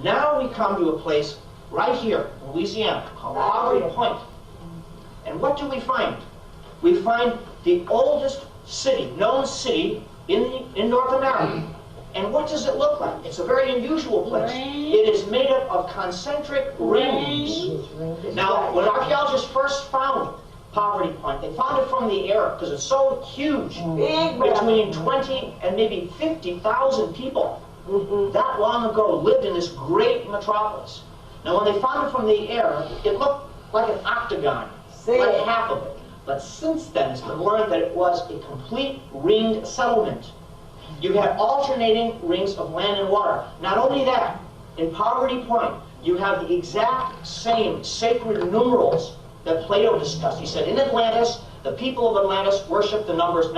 Now we come to a place right here in Louisiana called Poverty Point. And what do we find? We find the oldest city, known city in North America. And what does it look like? It's a very unusual place. It is made up of concentric rings. Now, when archaeologists first found Poverty Point, they found it from the air because it's so huge. Between 20 and maybe 50,000 people that long ago lived in this great metropolis. Now, when they found it from the air, it looked like an octagon, like half of it. But since then, it's been learned that it was a complete ringed settlement. You have alternating rings of land and water. Not only that, in Poverty Point, you have the exact same sacred numerals that Plato discussed. He said, in Atlantis, the people of Atlantis worshipped the numbers,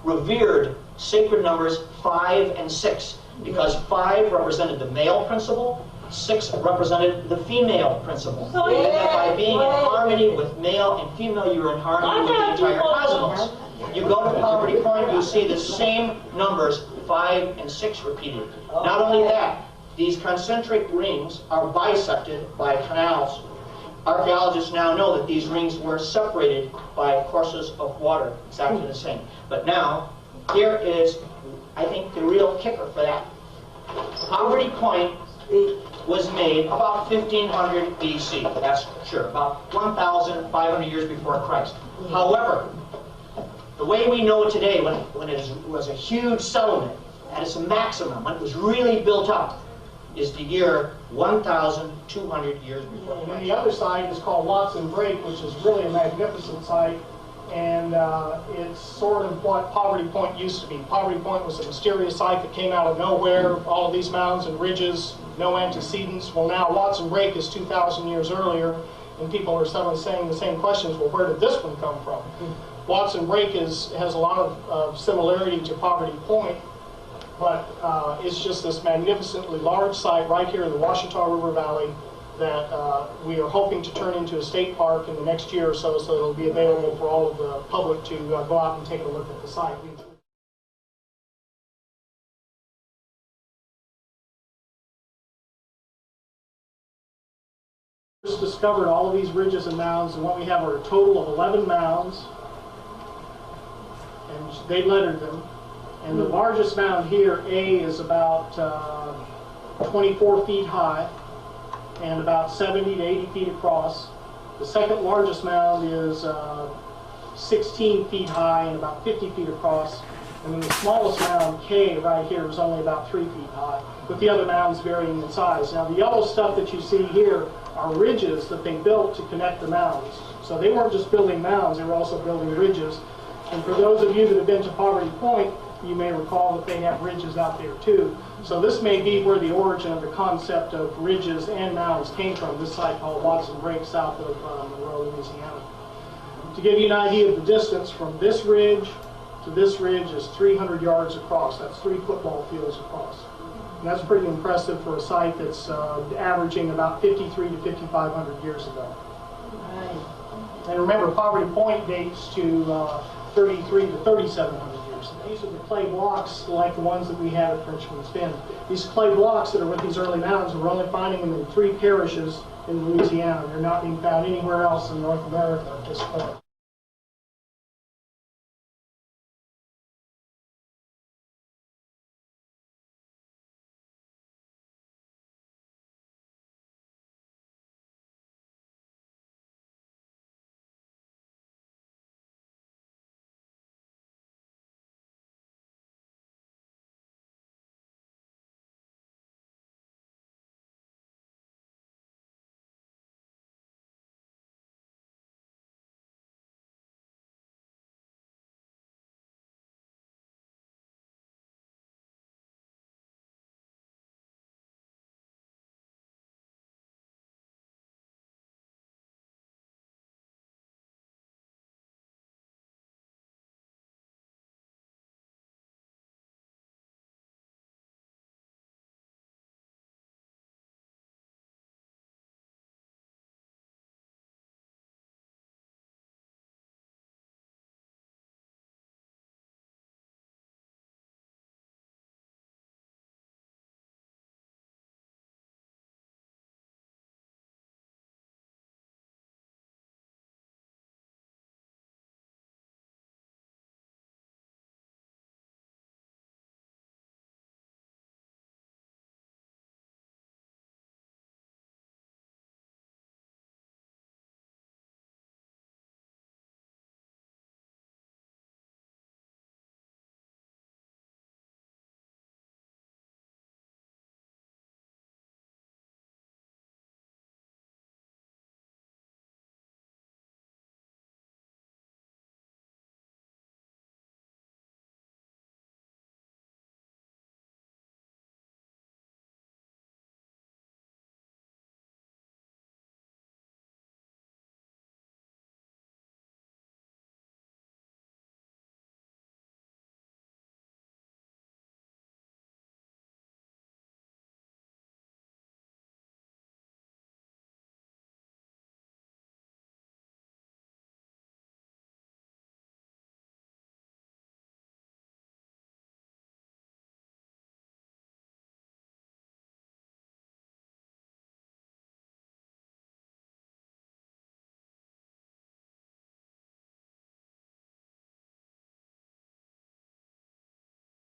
revered sacred numbers 5 and 6, because 5 represented the male principle, 6 represented the female principle. And that by being in harmony with male and female, you're in harmony with the entire cosmos. You go to Poverty Point, you see the same numbers, 5 and 6 repeated. Not only that, these concentric rings are bisected by canals. Archaeologists now know that these rings were separated by courses of water, exactly the same. But now, here is, I think, the real kicker for that. Poverty Point was made about 1500 BC, that's sure, about 1,500 years before Christ. However, the way we know it today, when it was a huge settlement, at its maximum, when it was really built up, is the year 1,200 years before Christ. And the other site is called Watson Break, which is really a magnificent site, and it's sort of what Poverty Point used to be. Poverty Point was a mysterious site that came out of nowhere, all of these mounds and ridges, no antecedents. Well, now Watson Break is 2,000 years earlier, and people are suddenly saying the same questions, well, where did this one come from? Watson Break has a lot of similarity to Poverty Point, but it's just this magnificently large site right here in the Washitaw River Valley that we are hoping to turn into a state park in the next year or so, so it'll be available for all of the public to go out and take a look at the site. We just discovered all of these ridges and mounds, and what we have are a total of 11 mounds, and they lettered them. And the largest mound here, A, is about 24 feet high and about 70 to 80 feet across. The second largest mound is 16 feet high and about 50 feet across. And then the smallest mound, K, right here, is only about 3 feet high, with the other mounds varying in size. Now, the yellow stuff that you see here are ridges that they built to connect the mounds. So they weren't just building mounds, they were also building ridges. And for those of you that have been to Poverty Point, you may recall that they have ridges out there too. So this may be where the origin of the concept of ridges and mounds came from, this site called Watson Break south of Monroe, Louisiana. To give you an idea of the distance from this ridge to this ridge is 300 yards across. That's 3 football fields across. And that's pretty impressive for a site that's averaging about 53 to 5,500 years ago. And remember, Poverty Point dates to 33 to 3,700 years. And these are the clay blocks like the ones that we have at Frenchman's Bend. These clay blocks that are with these early mounds, we're only finding them in 3 parishes in Louisiana. They're not being found anywhere else in North America at this point.